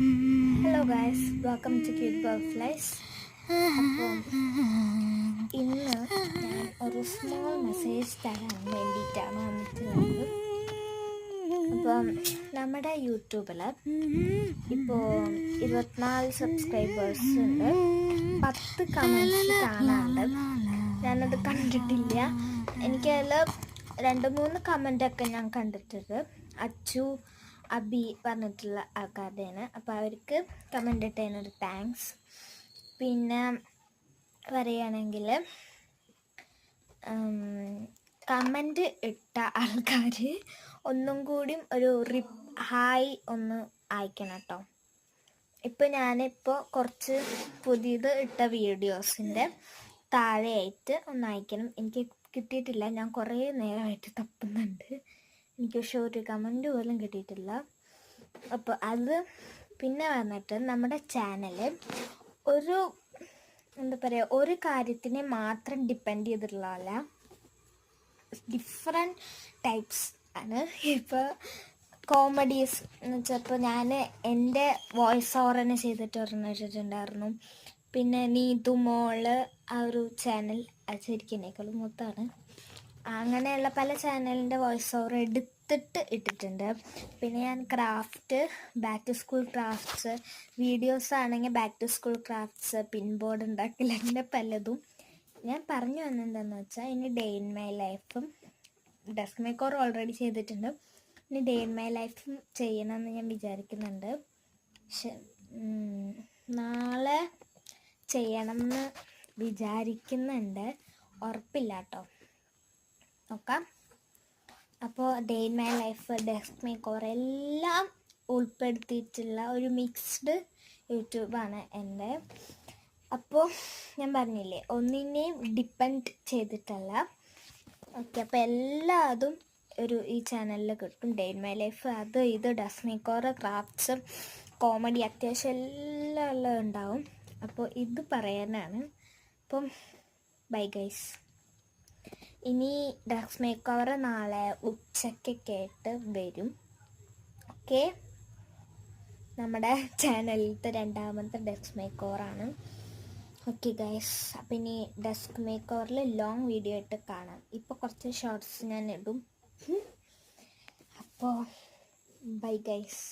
Hello guys, welcome to cute butterflies. അപ്പം ഇന്ന് ഞാൻ ഒരു സ്മോൾ മെസ്സേജ് തരാൻ വേണ്ടിയിട്ടാണ് വന്നിട്ടുള്ളത്. അപ്പം നമ്മുടെ യൂട്യൂബിൽ ഇപ്പോൾ 24 സബ്സ്ക്രൈബേഴ്സ് ഉണ്ട്. 10 കമൻറ്റ്സ് കാണാണ്ട്. ഞാനത് കണ്ടിട്ടില്ല. എനിക്കതിൽ 2-3 കമൻറ്റൊക്കെ ഞാൻ കണ്ടിട്ടുണ്ട്. അച്ചു, അബി പറഞ്ഞിട്ടുള്ള ആൾക്കാരുടെയാണ്. അപ്പോൾ അവർക്ക് കമൻ്റ് ഇട്ടതിനൊരു താങ്ക്സ്. പിന്നെ പറയുകയാണെങ്കിൽ കമൻ്റ് ഇട്ട ആൾക്കാർ ഒന്നും കൂടി ഒരു ഹായ് ഒന്ന് അയക്കണം കേട്ടോ. ഇപ്പോൾ ഞാനിപ്പോൾ കുറച്ച് പുതിയത് ഇട്ട വീഡിയോസിൻ്റെ താഴെയായിട്ട് ഒന്ന് അയക്കണം. എനിക്ക് കിട്ടിയിട്ടില്ല. ഞാൻ കുറേ നേരമായിട്ട് തപ്പുന്നുണ്ട്. എനിക്ക് പക്ഷെ ഒരു കമൻറ്റ് പോലും കിട്ടിയിട്ടില്ല. അപ്പോൾ അത് പിന്നെ വന്നിട്ട് നമ്മുടെ ചാനൽ ഒരു ഒരു കാര്യത്തിനെ മാത്രം ഡിപ്പെൻഡ് ചെയ്തിട്ടുള്ളതല്ല, ഡിഫറെൻറ്റ് ടൈപ്സ് ആണ്. ഇപ്പോൾ കോമഡീസ് എന്ന് വെച്ചാൽ ഇപ്പോൾ ഞാൻ എൻ്റെ വോയിസ് ഓവർ തന്നെ ചെയ്തിട്ട് പറഞ്ഞിട്ടുണ്ടായിരുന്നു. പിന്നെ നീതു മോള് ആ ഒരു ചാനൽ ശരിക്കും എന്നേക്കാളും മൂത്താണ്. അങ്ങനെയുള്ള പല ചാനലിൻ്റെ വോയിസ് ഓവർ എടുത്തിട്ട് ഇട്ടിട്ടുണ്ട്. പിന്നെ ഞാൻ craft, back to school crafts videos ആണെങ്കിൽ back to school crafts, pin board ഉണ്ടാക്കൽ, അങ്ങനെ പലതും ഞാൻ പറഞ്ഞു വന്നെന്താണെന്ന് വെച്ചാൽ, ഇനി ഡേ ഇൻ മൈ ലൈഫും ഡെസ്ക് മേക്കോർ ഓൾറെഡി ചെയ്തിട്ടുണ്ട്. ഇനി ഡേ ഇൻ മൈ ലൈഫും ചെയ്യണമെന്ന് ഞാൻ വിചാരിക്കുന്നുണ്ട്. പക്ഷെ നാളെ ചെയ്യണമെന്ന് വിചാരിക്കുന്നുണ്ട്, ഉറപ്പില്ല കേട്ടോ, നോക്കാം. അപ്പോൾ day in my life, desk makeover എല്ലാം ഉൾപ്പെടുത്തിയിട്ടുള്ള ഒരു മിക്സ്ഡ് യൂട്യൂബാണ് എൻ്റെ. അപ്പോൾ ഞാൻ പറഞ്ഞില്ലേ, ഒന്നിനെയും ഡിപ്പെൻഡ് ചെയ്തിട്ടല്ല. ഓക്കെ, അപ്പോൾ എല്ലാതും ഈ ചാനലിൽ കിട്ടും. ഡേ ഇൻ മൈ ലൈഫ്, അത് ഇത് ഡെസ്ക് മേക്കോർ, ക്രാഫ്റ്റ്സ്, കോമഡി, അത്യാവശ്യം എല്ലാം ഉണ്ടാവും. അപ്പോൾ ഇത് പറയാനാണ്. അപ്പം ബൈ ഗൈസ്. ഇനി ഡെസ്ക് മേക്കോർ നാളെ ഉച്ചയ്ക്കൊക്കെ ആയിട്ട് വരും. ഓക്കെ, നമ്മുടെ ചാനലിലത്തെ 2ാമത്തെ ഡെസ്ക് മേക്കോറാണ്. ഓക്കെ ഗൈസ്, അപ്പം ഇനി ഡെസ്ക് മേക്കോറിൽ ലോങ് വീഡിയോ ആയിട്ട് കാണാം. ഇപ്പോൾ കുറച്ച് ഷോർട്സ് ഞാൻ ഇടും. അപ്പോൾ ബൈ ഗൈസ്.